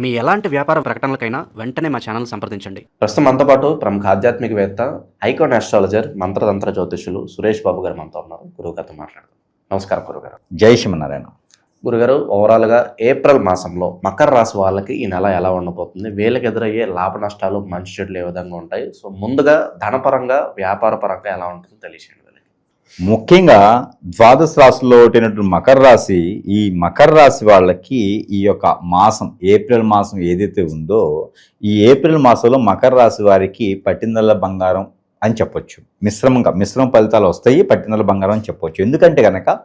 మీ ఎలాంటి వ్యాపార ప్రకటనలకైనా వెంటనే మా ఛానల్ సంప్రదించండి. ప్రస్తుతం మనతో పాటు ప్రముఖ ఆధ్యాత్మికవేత్త, ఐకాన్ ఆస్ట్రాలజర్, మంత్రతంత్ర జ్యోతిష్యులు సురేష్ బాబు గారు మనతో ఉన్నారు. గురువు గారితో మాట్లాడదాం. నమస్కారం గురుగారు. జై శ్రీమన్నారాయణ. గురుగారు, ఓవరాల్గా ఏప్రిల్ మాసంలో మకర రాశి వాళ్ళకి ఈ నెల ఎలా ఉండబోతుంది? వీళ్ళకి ఎదురయ్యే లాభ నష్టాలు, మంచి చెడులు ఏ విధంగా ఉంటాయి? సో ముందుగా ధనపరంగా, వ్యాపార పరంగా ఎలా ఉంటుందో తెలియచేయండి. ముఖ్యంగా ద్వాదశ రాశుల్లో ఒకటైనటువంటి మకర రాశి, ఈ మకర రాశి వాళ్ళకి ఈ యొక్క మాసం, ఏప్రిల్ మాసం ఏదైతే ఉందో, ఈ ఏప్రిల్ మాసంలో మకర రాశి వారికి పట్టిందల్ల బంగారం అని చెప్పొచ్చు. మిశ్రమ ఫలితాలు వస్తాయి, పట్టిందల్ల బంగారం అని చెప్పొచ్చు. ఎందుకంటే కనుక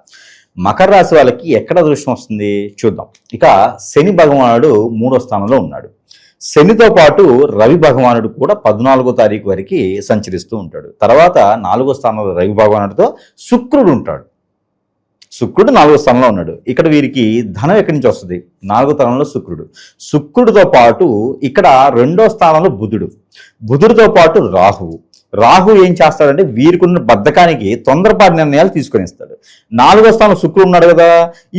మకర రాశి వాళ్ళకి ఎక్కడ అదృష్టం వస్తుంది చూద్దాం. ఇక శని భగవానుడు 3వ స్థానంలో ఉన్నాడు. శనితో పాటు రవి భగవానుడు కూడా 14వ తారీఖు వరకు సంచరిస్తూ ఉంటాడు. తర్వాత 4వ స్థానంలో రవి భగవానుడితో శుక్రుడు ఉంటాడు. శుక్రుడు 4వ స్థానంలో ఉన్నాడు. ఇక్కడ వీరికి ధనం ఎక్కడి నుంచి వస్తుంది? 4వ స్థానంలో శుక్రుడితో పాటు ఇక్కడ 2వ స్థానంలో బుధుడితో పాటు రాహు ఏం చేస్తాడంటే వీరికున్న బద్ధకానికి తొందరపాటు నిర్ణయాలు తీసుకొని ఇస్తాడు. 4వ స్థానం శుక్రుడు ఉన్నాడు కదా,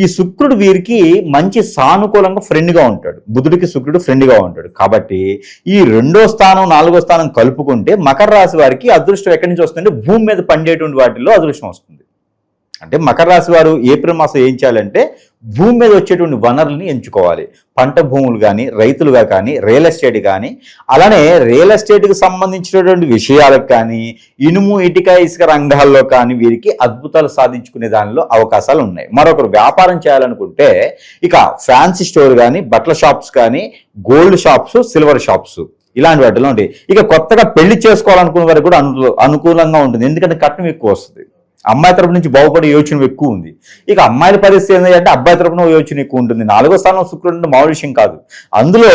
ఈ శుక్రుడు వీరికి మంచి సానుకూలంగా ఫ్రెండ్గా ఉంటాడు. బుధుడికి శుక్రుడు ఫ్రెండ్గా ఉంటాడు. కాబట్టి ఈ 2వ స్థానం 4వ స్థానం కలుపుకుంటే మకర రాశి వారికి అదృష్టం ఎక్కడి నుంచి వస్తుందంటే భూమి మీద పండేటువంటి వాటిల్లో అదృష్టం వస్తుంది. అంటే మకర రాశి వారు ఏప్రిల్ మాసం ఏం చేయాలంటే భూమి మీద వచ్చేటువంటి వనరుల్ని ఎంచుకోవాలి. పంట భూములు కానీ, రైతులుగా కానీ, రియల్ ఎస్టేట్ కానీ, అలానే రియల్ ఎస్టేట్కి సంబంధించినటువంటి విషయాలకు కానీ, ఇనుము, ఇటుక, ఇసుక రంగాల్లో కానీ వీరికి అద్భుతాలు సాధించుకునే దానిలో అవకాశాలు ఉన్నాయి. మరొకరు వ్యాపారం చేయాలనుకుంటే ఇక ఫ్యాన్సీ స్టోర్ కానీ, బట్టల షాప్స్ కానీ, గోల్డ్ షాప్స్, సిల్వర్ షాప్స్, ఇలాంటి వాటిలో ఉంటాయి. ఇక కొత్తగా పెళ్లి చేసుకోవాలనుకునే వారికి కూడా అనుకూలంగా ఉంటుంది. ఎందుకంటే కట్నం ఎక్కువ వస్తుంది. అమ్మాయి తరపు నుంచి బాగుపడే యోచన ఎక్కువ ఉంది. ఇక అమ్మాయిల పరిస్థితి ఏంటంటే అబ్బాయి తరపున యోచన ఎక్కువ ఉంటుంది. 4వ స్థానం శుక్రుడు అంటే మామూలు విషయం కాదు. అందులో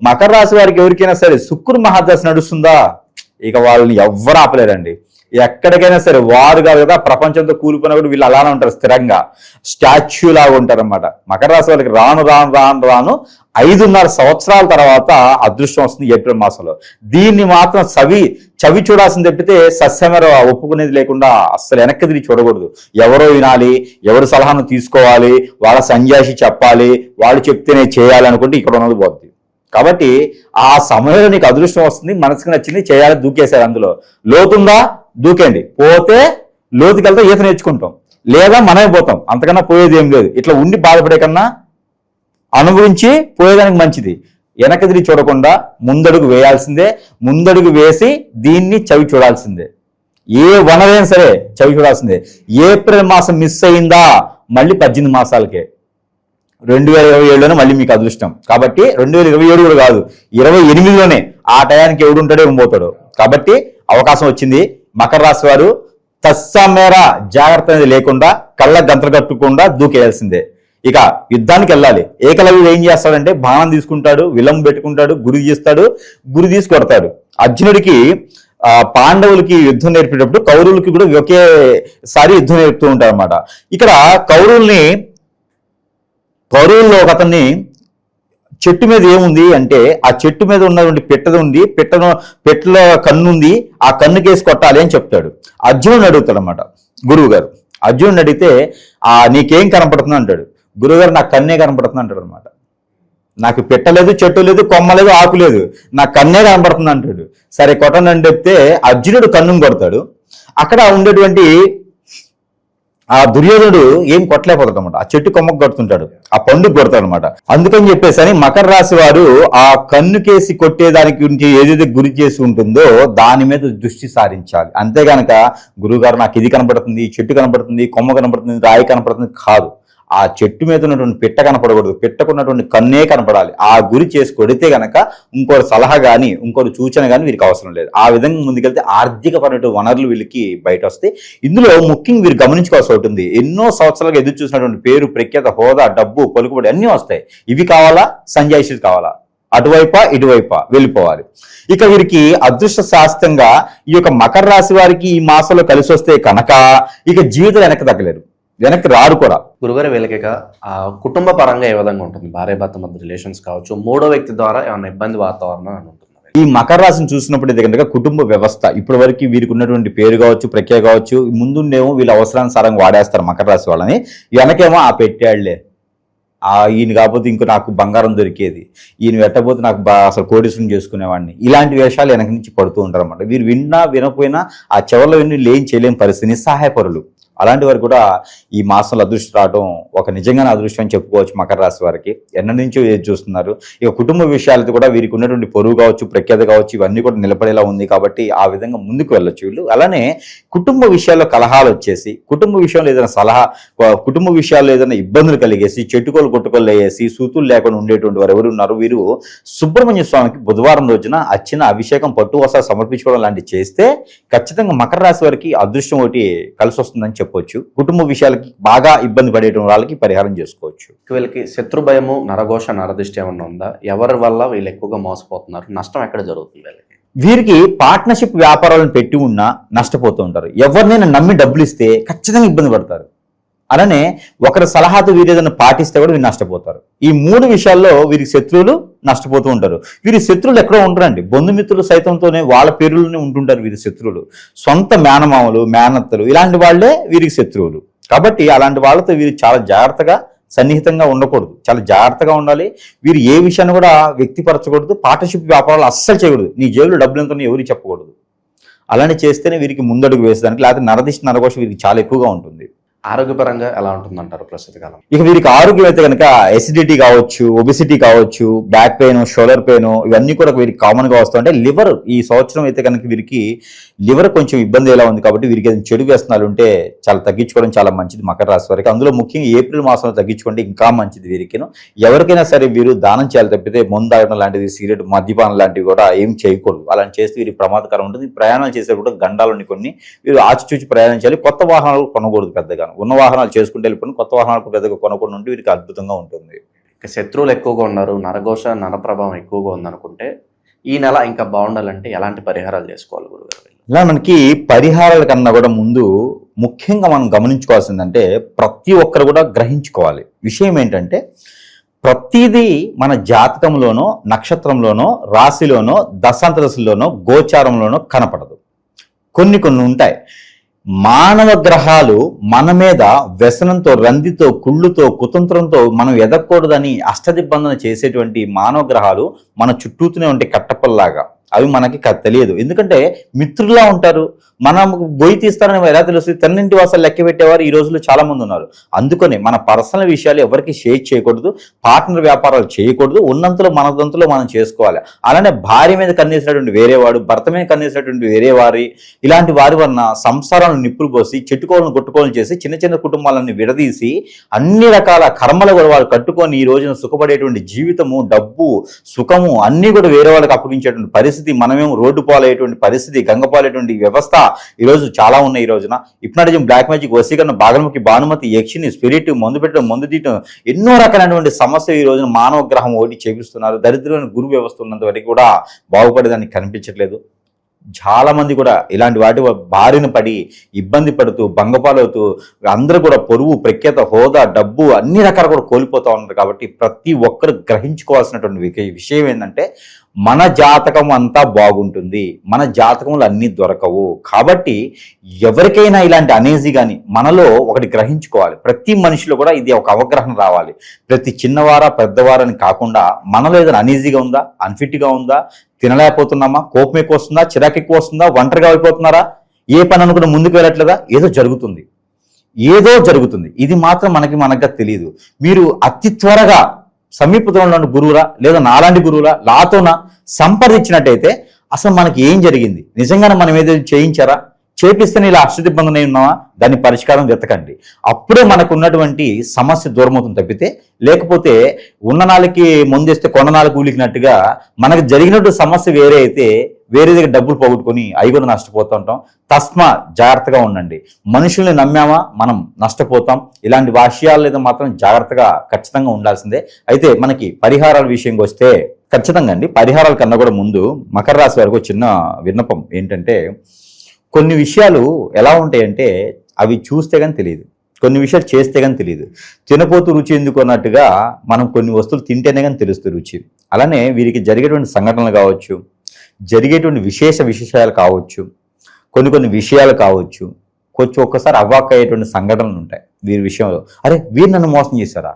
మకర రాశి వారికి ఎవరికైనా సరే శుక్రుడు మహాదశ నడుస్తుందా, ఇక వాళ్ళని ఎవ్వరు ఆపలేరండి. ఎక్కడికైనా సరే వారు కాదు కదా, ప్రపంచంతో కూలిపోయినా కూడా వీళ్ళు అలానే ఉంటారు, స్థిరంగా స్టాచ్యూ లాగా ఉంటారు అనమాట. మకర రాశి వాళ్ళకి రాను 5.5 సంవత్సరాల తర్వాత అదృష్టం వస్తుంది ఏప్రిల్ మాసంలో. దీన్ని మాత్రం చవి చూడాల్సింది తప్పితే సస్యమర ఒప్పుకునేది లేకుండా అస్సలు వెనక్కి తిరిగి చూడకూడదు. ఎవరో వినాలి, ఎవరి సలహాను తీసుకోవాలి, వాళ్ళ సంజాషి చెప్పాలి, వాళ్ళు చెప్తేనే చేయాలనుకుంటే ఇక్కడ ఉన్నది పోతుంది. కాబట్టి ఆ సమయంలో నీకు అదృష్టం వస్తుంది, మనసుకు నచ్చింది చేయాలి, దూకేశారు. అందులో లోతుందా దూకేండి, పోతే లోతుకెళ్తే ఈత నేర్చుకుంటాం, లేదా మనమే పోతాం, అంతకన్నా పోయేది ఏం లేదు. ఇట్లా ఉండి బాధపడే కన్నా అనుభవించి పోయేదానికి మంచిది. వెనక్కి తిరిగి చూడకుండా ముందడుగు వేయాల్సిందే. ముందడుగు వేసి దీన్ని చవి చూడాల్సిందే. ఏ వనరైనా సరే చవి చూడాల్సిందే. ఏప్రిల్ మాసం మిస్ అయిందా మళ్ళీ 18 మాసాలకే 2027లోనే మళ్ళీ మీకు అదృష్టం. కాబట్టి 2027 కూడా కాదు, 28లోనే ఆ టయానికి ఎవడుంటాడో పోతాడు. కాబట్టి అవకాశం వచ్చింది. మకర రాశి వారు తస్సమేర జాగ్రత్త అనేది లేకుండా, కళ్ళ గంతలు కట్టకుండా దూకేయాల్సిందే. ఇక యుద్ధానికి వెళ్ళాలి. ఏకలవ్యుడు ఏం చేస్తాడంటే బాణం తీసుకుంటాడు, విలం పెట్టుకుంటాడు, గురి తీసి కొడతాడు. అర్జునుడికి పాండవులకి యుద్ధం నేర్పేటప్పుడు కౌరవులకి కూడా ఒకేసారి యుద్ధం నేర్పుతూ ఉంటారు అనమాట. ఇక్కడ కౌరవుల్లో ఒక అతన్ని చెట్టు మీద ఏముంది అంటే ఆ చెట్టు మీద ఉన్నటువంటి పెట్టలో కన్నుంది, ఆ కన్ను కేసి కొట్టాలి అని చెప్తాడు. అర్జునుడిని అడుగుతాడు అనమాట గురువు గారు. అర్జునుడిని అడిగితే నీకేం కనపడుతుంది అంటాడు. గురువుగారు నాకు కన్నే కనపడుతుంది అంటాడు అనమాట. నాకు పెట్టలేదు, చెట్టు లేదు, కొమ్మ లేదు, ఆకు లేదు, నాకు కన్నే కనపడుతుంది అంటాడు. సరే కొట్టండి అని చెప్తే అర్జునుడు కన్నును కొడతాడు. అక్కడ ఉండేటువంటి ఆ దుర్యోధనుడు ఏం కొట్టలేకపోతాడు అనమాట. ఆ చెట్టు కొమ్మకు కొడుతుంటాడు, ఆ పండుగ కొడతాడు అనమాట. అందుకని చెప్పేసి మకర రాశి వారు ఆ కన్ను కేసి కొట్టేదానికి గురించి ఏదైతే గురి చేసి ఉంటుందో దాని మీద దృష్టి సారించాలి. అంతేగానక గురువుగారు నాకు ఇది కనపడుతుంది, చెట్టు కనపడుతుంది, కొమ్మ కనపడుతుంది, రాయి కనపడుతుంది కాదు. ఆ చెట్టు మీద ఉన్నటువంటి పిట్ట కనపడకూడదు, పిట్టకున్నటువంటి కన్నే కనపడాలి. ఆ గురి చేసి కొడితే గనక ఇంకోటి సలహా కానీ, ఇంకోటి సూచన కానీ వీరికి అవసరం లేదు. ఆ విధంగా ముందుకెళ్తే ఆర్థికపరమైన వనరులు వీళ్ళకి బయట వస్తాయి. ఇందులో ముఖ్యంగా వీరు గమనించుకోవాల్సి ఉంటుంది. ఎన్నో సంవత్సరాలుగా ఎదురు చూసినటువంటి పేరు, ప్రఖ్యాత, హోదా, డబ్బు, పలుకుబడి అన్నీ వస్తాయి. ఇవి కావాలా, సంజాయిషి కావాలా, అటువైపా ఇటువైపా వెళ్ళిపోవాలి. ఇక వీరికి అదృష్ట శాస్త్రంగా ఈ యొక్క మకర రాశి వారికి ఈ మాసంలో కలిసి వస్తే కనుక ఇక జీవితం వెనక్కి రారు కూడా. గురుగారు, వీళ్ళకి కుటుంబ పరంగా ఏ విధంగా ఉంటుంది? భార్య భర్త మధ్య రిలేషన్స్ కావచ్చు, మూడో వ్యక్తి ద్వారా ఏమైనా ఇబ్బంది వాతావరణం అని ఉంటుంది? ఈ మకర రాశిని చూసినప్పుడు ఎందుకంటే కుటుంబ వ్యవస్థ ఇప్పటి వరకు వీరికి ఉన్నటువంటి పేరు కావచ్చు, ప్రఖ్యాత కావచ్చు, ముందుండేమో వీళ్ళ అవసరానుసారంగా వాడేస్తారు మకర రాశి వాళ్ళని. వెనకేమో ఆ పెట్టాళ్లే, ఈయన కాకపోతే ఇంకో నాకు బంగారం దొరికేది, ఈయన పెట్టకపోతే నాకు అసలు కోటీశ్వరం చేసుకునేవాడిని, ఇలాంటి వేషాలు వెనక నుంచి పడుతూ ఉంటారు అన్నమాట. వీరు విన్నా వినకపోయినా ఆ చెవుల్లో విని లేని చేయలేని పరిస్థితి, నిస్సహాయపరులు. అలాంటి వారు కూడా ఈ మాసంలో అదృష్టం రావడం ఒక నిజంగానే అదృష్టం అని చెప్పుకోవచ్చు. మకర రాశి వారికి ఎన్నటి నుంచో ఏది చూస్తున్నారు. ఇక కుటుంబ విషయాలతో కూడా వీరికి ఉన్నటువంటి పొరుగు కావచ్చు, ప్రఖ్యాత కావచ్చు, ఇవన్నీ కూడా నిలబడేలా ఉంది కాబట్టి ఆ విధంగా ముందుకు వెళ్ళొచ్చు వీళ్ళు. అలానే కుటుంబ విషయాల్లో కలహాలు వచ్చేసి, కుటుంబ విషయంలో ఏదైనా కుటుంబ విషయాల్లో ఏదైనా ఇబ్బందులు కలిగేసి, చెట్టుకోలు కొట్టుకోలు వేసి సూతులు లేకుండా ఉండేటువంటి వారు ఎవరు ఉన్నారు, వీరు సుబ్రహ్మణ్య స్వామికి బుధవారం రోజున అర్చన, అభిషేకం, పట్టు వస్త్రాలు సమర్పించుకోవడం లాంటివి చేస్తే ఖచ్చితంగా మకర రాశి వారికి అదృష్టం ఒకటి కలిసి వస్తుందని చెప్పొచ్చు. కుటుంబ విషయాలకి బాగా ఇబ్బంది పడేటువంటి వాళ్ళకి పరిహారం చేసుకోవచ్చు. వీళ్ళకి శత్రు భయము, నరఘోష, నరదిష్టి ఏమన్నా ఉందా? ఎవరి వల్ల వీళ్ళు ఎక్కువగా మోసపోతున్నారు? నష్టం ఎక్కడ జరుగుతుంది వీళ్ళకి? వీరికి పార్ట్నర్షిప్ వ్యాపారాలను పెట్టి ఉన్నా నష్టపోతూ ఉంటారు. ఎవరినైనా నమ్మి డబ్బులు ఇస్తే ఖచ్చితంగా ఇబ్బంది పడతారు. అలానే ఒకరి సలహాతో వీరు ఏదైనా పాటిస్తే కూడా వీరు నష్టపోతారు. ఈ 3 విషయాల్లో వీరికి శత్రువులు నష్టపోతూ ఉంటారు. వీరి శత్రువులు ఎక్కడో ఉంటారండి, బంధుమిత్రులు సైతంతోనే వాళ్ళ పేరులోనే ఉంటుంటారు వీరి శత్రువులు. సొంత మేనమామలు, మేనత్తలు ఇలాంటి వాళ్లే వీరికి శత్రువులు. కాబట్టి అలాంటి వాళ్ళతో వీరు చాలా జాగ్రత్తగా, సన్నిహితంగా ఉండకూడదు, చాలా జాగ్రత్తగా ఉండాలి. వీరు ఏ విషయాన్ని కూడా వ్యక్తిపరచకూడదు. పార్ట్నర్షిప్ వ్యాపారాలు అస్సలు చేయకూడదు. నీ జేబులో డబ్బులు ఎంతో ఎవరికి చెప్పకూడదు. అలానే చేస్తేనే వీరికి ముందడుగు వేసేదానికి, లేకపోతే నరదిష్టి, నరఘోష వీరికి చాలా ఎక్కువగా ఉంటుంది. ఆరోగ్యపరంగా ఎలా ఉంటుందంటారు ప్రస్తుత కాలం? ఇక వీరికి ఆరోగ్యం అయితే కనుక ఎసిడిటీ కావచ్చు, ఒబిసిటీ కావచ్చు, బ్యాక్ పెయిన్, షోల్డర్ పెయిన్ ఇవన్నీ కూడా వీరికి కామన్ గా వస్తుంటే, లివర్ ఈ సంవత్సరం అయితే కనుక వీరికి లివర్ కొంచెం ఇబ్బంది ఎలా ఉంది కాబట్టి వీరికి చెడు వ్యసనాలు ఉంటే చాలా తగ్గించుకోవడం చాలా మంచిది మకర రాశి వారికి. అందులో ముఖ్యంగా ఏప్రిల్ మాసంలో తగ్గించుకుంటే ఇంకా మంచిది వీరికి. ఎవరికైనా సరే వీరు దానం చేయాలి తప్పితే మందు తాగడం లాంటిది, సిగరెట్, మద్యపానం లాంటివి కూడా ఏం చేయకూడదు. అలా చేస్తే వీరికి ప్రమాదకరం ఉంటుంది. ప్రయాణాలు చేసేటప్పుడు గండాలని కొన్ని వీరు ఆచిచూచి ప్రయాణం చేయాలి. కొత్త వాహనాలు కొనకూడదు పెద్దగా, ఉన్న వాహనాలు చేసుకుంటే వెళ్ళిపోయిన కొత్త వాహనాలు పెద్దగా కొనకుండా ఉంటే వీరికి అద్భుతంగా ఉంటుంది. ఇక శత్రువులు ఎక్కువగా ఉన్నారు, నరఘోష, నరప్రభావం ఎక్కువగా ఉందనుకుంటే ఈ నెల ఇంకా బాగుండాలంటే ఎలాంటి పరిహారాలు చేసుకోవాలి గురుగారు? ఇలా మనకి పరిహారాల కన్నా కూడా ముందు ముఖ్యంగా మనం గమనించుకోవాల్సిందంటే, ప్రతి ఒక్కరు కూడా గ్రహించుకోవాలి విషయం ఏంటంటే, ప్రతిదీ మన జాతకంలోనో, నక్షత్రంలోనో, రాశిలోనో, దశాంతరశిలోనో, గోచారంలోనో కనపడదు. కొన్ని ఉంటాయి. మానవ గ్రహాలు మన మీద వ్యసనంతో, రందితో, కుళ్ళుతో, కుతంత్రంతో మనం ఎదగకూడదని అష్టదిబ్బందన చేసేటువంటి మానవ గ్రహాలు మన చుట్టూతూనే ఉంటే కట్టపల్లాగా. అవి మనకి తెలియదు. ఎందుకంటే మిత్రులా ఉంటారు. మనం గొయ్యి తీస్తారని ఎలా తెలుస్తుంది? తన్నింటి వాసాలు లెక్క పెట్టేవారు ఈ రోజుల్లో చాలా మంది ఉన్నారు. అందుకని మన పర్సనల్ విషయాలు ఎవరికి షేర్ చేయకూడదు, పార్ట్నర్ వ్యాపారాలు చేయకూడదు. ఉన్నంతలో మనదంతలో మనం చేసుకోవాలి. అలానే భార్య మీద కన్నేసినటువంటి వేరేవాడు, భర్త మీద కన్నేసినటువంటి వేరే వారి, ఇలాంటి వారి వలన సంసారాలను నిప్పులు పోసి, చెట్టుకోవాలను కొట్టుకోవాలని చేసి, చిన్న చిన్న కుటుంబాలను విడదీసి, అన్ని రకాల కర్మలు కూడా వాళ్ళు కట్టుకొని ఈ రోజున సుఖపడేటువంటి జీవితము, డబ్బు, సుఖము అన్నీ కూడా వేరే వాళ్ళకి అప్పగించేటువంటి పరిస్థితి, మనమేమో రోడ్డు పాలయ్యేటువంటి పరిస్థితి, గంగపాలయ్యేటువంటి వ్యవస్థ ఈరోజు చాలా ఉన్నాయి. ఈ రోజున హిప్నాటిజం, బ్లాక్ మ్యాజిక్, వశీకరణ, బాగలముఖి, భానుమతి, యక్షిని, స్పిరిట్, మందు పెట్టడం, మందు తీయటం, ఎన్నో రకాలైనటువంటి సమస్యలు ఈ రోజున మానవ గ్రహం ఒకటి చేపిస్తున్నారు. దరిద్రమైన గురు వ్యవస్థ ఉన్నంత వరకు కూడా బాగుపడేదానికి కనిపించట్లేదు. చాలా మంది కూడా ఇలాంటి వాటి బారిన పడి ఇబ్బంది పడుతూ, భంగపాలవుతూ, అందరూ కూడా పొరుగు, ప్రఖ్యాత, హోదా, డబ్బు అన్ని రకాలు కూడా కోల్పోతూ ఉన్నారు. కాబట్టి ప్రతి ఒక్కరు గ్రహించుకోవాల్సినటువంటి విషయం ఏంటంటే, మన జాతకం అంతా బాగుంటుంది, మన జాతకంలో అన్నీ దొరకవు. కాబట్టి ఎవరికైనా ఇలాంటి అనేజీ కానీ మనలో ఒకటి గ్రహించుకోవాలి. ప్రతి మనిషిలో కూడా ఇది ఒక అవగాహన రావాలి. ప్రతి చిన్నవారా పెద్దవారని కాకుండా మనలో ఏదైనా అనీజీగా ఉందా, అన్ఫిట్గా ఉందా, తినలేకపోతున్నామా, కోపం ఎక్కువ వస్తుందా, చిరాకు ఎక్కువ వస్తుందా, ఒంటరిగా అయిపోతున్నారా, ఏ పని అనుకున్న ముందుకు వెళ్ళట్లేదా, ఏదో జరుగుతుంది. ఇది మాత్రం మనకు తెలియదు. మీరు అతి త్వరగా సమీపంలో గురువులా లేదా నాలాంటి గురువులా లాతోన సంప్రదించినట్టయితే అసలు మనకి ఏం జరిగింది, నిజంగానే మనం ఏదైనా చేయించారా, చేపిస్తేనే ఇలా అష్టదిబ్బందనై ఉన్నావా, దాని పరిష్కారం వెతకండి. అప్పుడే మనకు ఉన్నటువంటి సమస్య దూరమవుతుంది తప్పితే, లేకపోతే ఉన్న నాలుగుకి ముందేస్తే కొన్న నాలుగు ఊలికినట్టుగా మనకు జరిగినట్టు సమస్య వేరే అయితే వేరే దగ్గర డబ్బులు పోగొట్టుకొని అవి కూడా నష్టపోతూ ఉంటాం. తస్మా జాగ్రత్తగా ఉండండి. మనుషుల్ని నమ్మామా మనం నష్టపోతాం. ఇలాంటి విషయాలు లేదా మాత్రం జాగ్రత్తగా ఖచ్చితంగా ఉండాల్సిందే. అయితే మనకి పరిహారాల విషయంకి వస్తే ఖచ్చితంగా అండి, పరిహారాల కన్నా కూడా ముందు మకర రాశి వారికి చిన్న విన్నపం ఏంటంటే, కొన్ని విషయాలు ఎలా ఉంటాయంటే అవి చూస్తే కానీ తెలియదు, కొన్ని విషయాలు చేస్తే కానీ తెలియదు. తినపోతూ రుచి ఎందుకు అన్నట్టుగా మనం కొన్ని వస్తువులు తింటేనే కానీ తెలుస్తుంది రుచి. అలానే వీరికి జరిగేటువంటి సంఘటనలు కావచ్చు, జరిగేటువంటి విశేషాలు కావచ్చు, కొన్ని విషయాలు కావచ్చు, కొంచెం ఒక్కసారి అవ్వాక్ అయ్యేటువంటి సంఘటనలు ఉంటాయి వీరి విషయంలో. అరే వీరు నన్ను మోసం చేశారా,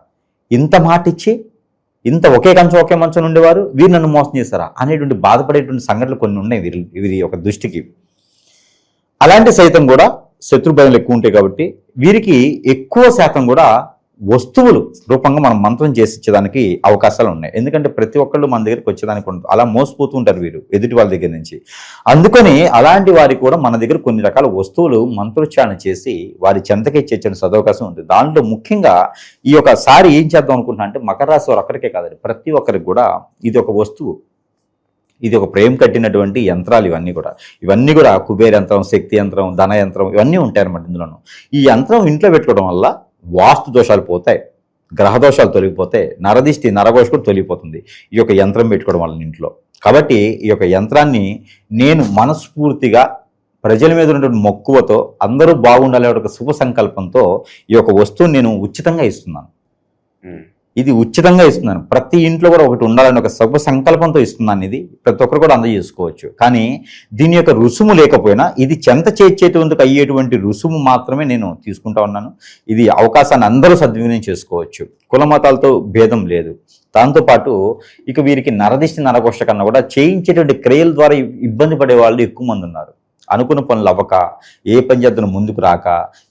ఇంత మాట ఇచ్చి ఇంత ఒకే కంచం ఒకే మంచం ఉండేవారు, వీరు నన్ను మోసం చేశారా అనేటువంటి బాధపడేటువంటి సంఘటనలు కొన్ని ఉన్నాయి వీరి ఒక దృష్టికి. అలాంటి సైతం కూడా శత్రుభయాలు ఎక్కువ ఉంటాయి కాబట్టి వీరికి ఎక్కువ శాతం కూడా వస్తువులు రూపంగా మనం మంత్రం చేసి ఇచ్చేదానికి అవకాశాలు ఉన్నాయి. ఎందుకంటే ప్రతి ఒక్కళ్ళు మన దగ్గరికి వచ్చేదానికి ఉంటుంది, అలా మోసపోతూ ఉంటారు వీరు ఎదుటి వాళ్ళ దగ్గర నుంచి. అందుకని అలాంటి వారికి కూడా మన దగ్గర కొన్ని రకాల వస్తువులు మంత్రోచ్చారణ చేసి వారి చెంతకి చేర్చే సదవకాశం ఉంటుంది. దాంట్లో ముఖ్యంగా ఈ యొక్క సారి ఏం చేద్దాం అనుకుంటున్నా అంటే మకర రాశి వారు ఒక్కరికే కాదండి, ప్రతి ఒక్కరికి కూడా ఇది ఒక వస్తువు, ఇది ఒక ప్రేమ కట్టినటువంటి యంత్రాలు. ఇవన్నీ కూడా కుబేర యంత్రం, శక్తి యంత్రం, ధన యంత్రం ఇవన్నీ ఉంటాయి అన్నమాట ఇందులోనూ. ఈ యంత్రం ఇంట్లో పెట్టుకోవడం వల్ల వాస్తు దోషాలు పోతాయి, గ్రహ దోషాలు తొలగిపోతాయి, నరదిష్టి నరఘోష కూడా తొలగిపోతుంది ఈ యొక్క యంత్రం పెట్టుకోవడం వల్ల ఇంట్లో. కాబట్టి ఈ యొక్క యంత్రాన్ని నేను మనస్ఫూర్తిగా ప్రజల మీద ఉన్నటువంటి మక్కువతో అందరూ బాగుండాలి ఒక శుభ సంకల్పంతో ఈ యొక్క వస్తువుని నేను ఉచితంగా ఇస్తున్నాను. ఇది ఉచితంగా ఇస్తున్నాను, ప్రతి ఇంట్లో కూడా ఒకటి ఉండాలని ఒక శుభ సంకల్పంతో ఇస్తున్నాను. ఇది ప్రతి ఒక్కరు కూడా అందజేసుకోవచ్చు. కానీ దీని యొక్క రుసుము లేకపోయినా ఇది చెంత చేర్చేటువంటి అయ్యేటువంటి రుసుము మాత్రమే నేను తీసుకుంటా ఉన్నాను. ఇది అవకాశాన్ని అందరూ సద్వినియోగం చేసుకోవచ్చు, కుల మతాలతో భేదం లేదు. దాంతోపాటు ఇక వీరికి నరదిష్టి నరఘోష కన్నా కూడా చేయించేటువంటి క్రియల ద్వారా ఇబ్బంది పడే వాళ్ళు ఎక్కువ మంది ఉన్నారు. అనుకున్న పనులు అవ్వక, ఏ పని చేద్దాం ముందుకు రాక,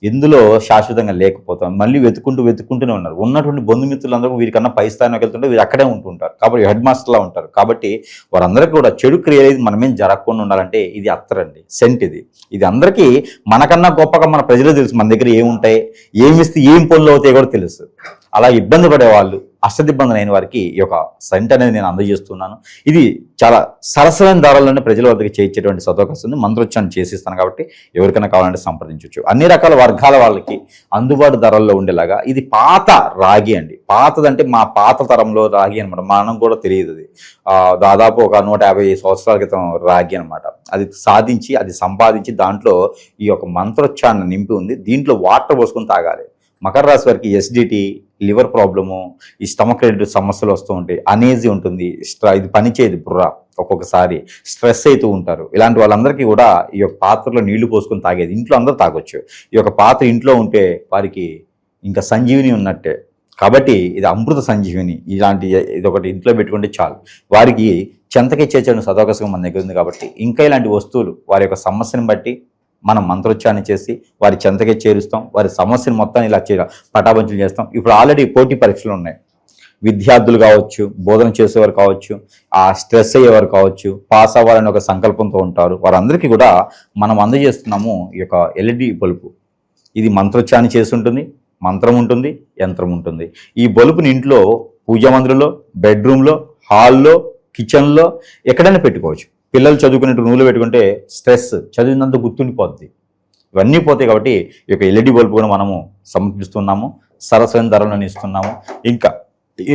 ఎందులో శాశ్వతంగా లేకపోతాం, మళ్ళీ వెతుక్కుంటూనే ఉన్నారు. ఉన్నటువంటి బంధుమిత్రులందరూ వీరికన్నా పై స్థాయికి వెళ్తుంటే వీరు అక్కడే ఉంటుంటారు, కాబట్టి హెడ్ మాస్టర్లా ఉంటారు. కాబట్టి వారందరికీ కూడా చెడు క్రియలు మనమేం జరగకుండా ఉండాలంటే ఇది అత్తరండి, సెంట్. ఇది అందరికీ మనకన్నా గొప్పగా మన ప్రజలు తెలుసు, మన దగ్గర ఏముంటాయి, ఏమిస్తే ఏం పనులు అవుతాయి కూడా తెలుసు. అలా ఇబ్బంది పడేవాళ్ళు, అష్టదిబ్బంది అయిన వారికి ఈ యొక్క సెంట్ అనేది నేను అందజేస్తున్నాను. ఇది చాలా సరసమైన ధరల్లోనే ప్రజల వద్దకు చేయించేటువంటి సదవకాశం ఉంది. మంత్రోచ్చారణ చేసిస్తాను కాబట్టి ఎవరికైనా కావాలంటే సంప్రదించవచ్చు. అన్ని రకాల వర్గాల వాళ్ళకి అందుబాటు ధరల్లో ఉండేలాగా. ఇది పాత రాగి అండి, పాతదంటే మా పాత తరంలో రాగి అనమాట, మనం కూడా తెలియదు. అది దాదాపు ఒక 150 సంవత్సరాల క్రితం రాగి అనమాట. అది సాధించి అది సంపాదించి దాంట్లో ఈ యొక్క మంత్రోచ్చారణ నింపి ఉంది. దీంట్లో వాటర్ పోసుకొని తాగాలి. మకర రాశి వారికి ఎసిడిటీ, లివర్ ప్రాబ్లము, ఈ స్టమక్ రిలేటెడ్ సమస్యలు వస్తూ ఉంటాయి, అనేజీ ఉంటుంది, ఇది పనిచేయదు బుర్ర, ఒక్కొక్కసారి స్ట్రెస్ అవుతూ ఉంటారు. ఇలాంటి వాళ్ళందరికీ కూడా ఈ యొక్క పాత్రలో నీళ్లు పోసుకొని తాగేది ఇంట్లో అందరూ తాగొచ్చు. ఈ యొక్క పాత్ర ఇంట్లో ఉంటే వారికి ఇంకా సంజీవిని ఉన్నట్టే. కాబట్టి ఇది అమృత సంజీవిని. ఇది ఒకటి ఇంట్లో పెట్టుకుంటే చాలు, వారికి చెంతకి చేర్చడం సదవకాశం మన దగ్గర ఉంది. కాబట్టి ఇంకా ఇలాంటి వస్తువులు వారి యొక్క సమస్యను బట్టి మనం మంత్రోచ్చారణ చేసి వారి చెంతకే చేరుస్తాం, వారి సమస్యను మొత్తాన్ని ఇలా పటాబంచులు చేస్తాం. ఇప్పుడు ఆల్రెడీ పోటీ పరీక్షలు ఉన్నాయి, విద్యార్థులు కావచ్చు, బోధన చేసేవారు కావచ్చు, ఆ స్ట్రెస్ అయ్యేవారు కావచ్చు, పాస్ అవ్వాలని ఒక సంకల్పంతో ఉంటారు. వారందరికీ కూడా మనం అందజేస్తున్నాము ఈ యొక్క ఎల్ఈడి బల్బు. ఇది మంత్రోచ్చారణ చేసి ఉంటుంది, మంత్రం ఉంటుంది, యంత్రం ఉంటుంది. ఈ బల్బుని ఇంట్లో పూజా మందిరంలో, బెడ్రూమ్లో, హాల్లో, కిచెన్లో ఎక్కడైనా పెట్టుకోవచ్చు. పిల్లలు చదువుకునేట్టు నూనెలో పెట్టుకుంటే స్ట్రెస్ చదివినంత గుర్తుండిపోద్ది, ఇవన్నీ పోతాయి. కాబట్టి ఈ యొక్క ఎల్ఈడి బల్బు కూడా మనము సమర్పిస్తున్నాము, సరసమైన ధరలను ఇస్తున్నాము. ఇంకా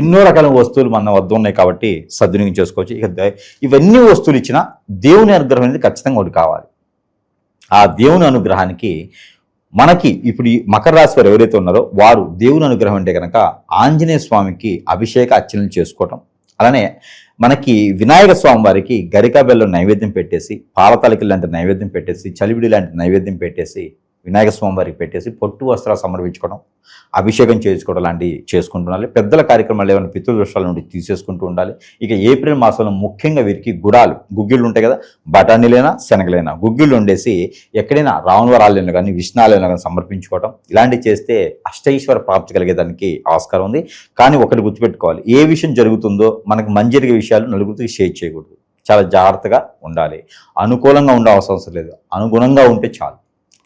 ఎన్నో రకాల వస్తువులు మన వద్ద ఉన్నాయి కాబట్టి సద్వినియోగం చేసుకోవచ్చు. ఇక ఇవన్నీ వస్తువులు ఇచ్చినా దేవుని అనుగ్రహం అనేది ఖచ్చితంగా ఒకటి కావాలి. ఆ దేవుని అనుగ్రహానికి మనకి ఇప్పుడు ఈ మకర రాశి వారు ఎవరైతే ఉన్నారో వారు దేవుని అనుగ్రహం అంటే కనుక ఆంజనేయ స్వామికి అభిషేక అర్చనలు చేసుకోవటం, అలానే మనకి వినాయక స్వామి వారికి గరికా బెల్లం నైవేద్యం పెట్టేసి, పాలతలికలు లాంటి నైవేద్యం పెట్టేసి, చలివిడి లాంటి నైవేద్యం పెట్టేసి, వినాయక స్వామి వారికి పెట్టేసి పొట్టు వస్త్రాలు సమర్పించుకోవడం, అభిషేకం చేసుకోవడం లాంటివి చేసుకుంటుండాలి. పెద్దల కార్యక్రమాలు ఏమైనా పితృదోషాల నుండి తీసేసుకుంటూ ఉండాలి. ఇక ఏప్రిల్ మాసంలో ముఖ్యంగా వీరికి గుగ్గిళ్ళు ఉంటాయి కదా, బఠానీలైనా శనగలైనా గుగ్గిళ్ళు ఉండేసి ఎక్కడైనా రావణవరాలైనా కానీ విష్ణాలైనా కానీ సమర్పించుకోవడం, ఇలాంటివి చేస్తే అష్టైశ్వర ప్రాప్తి కలిగేదానికి ఆస్కారం ఉంది. కానీ ఒకటి గుర్తుపెట్టుకోవాలి, ఏ విషయం జరుగుతుందో మనకు మంచి జరిగే విషయాలు నలుగురికి షేర్ చేయకూడదు, చాలా జాగ్రత్తగా ఉండాలి. అనుకూలంగా ఉండే అవసరం లేదు, అనుగుణంగా ఉంటే చాలు.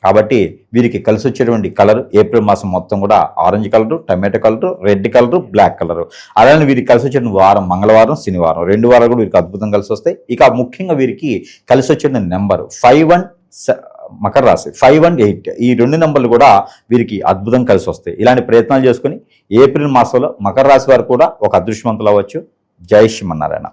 కాబట్టి వీరికి కలిసి వచ్చేటువంటి కలర్ ఏప్రిల్ మాసం మొత్తం కూడా orange colour, tomato colour, red colour, black colour. అలానే వీరికి కలిసి వచ్చే వారం మంగళవారం, శనివారం 2 వారాలు కూడా వీరికి అద్భుతం కలిసి వస్తాయి. ఇక ముఖ్యంగా వీరికి కలిసి వచ్చే నెంబర్ 51 మకర రాశి 518, ఈ 2 నెంబర్లు కూడా వీరికి అద్భుతం కలిసి వస్తాయి. ఇలాంటి ప్రయత్నాలు చేసుకుని ఏప్రిల్ మాసంలో మకర రాశి వారు కూడా ఒక అదృష్టవంతులు అవ్వచ్చు. జై శ్రీమన్నారాయణ.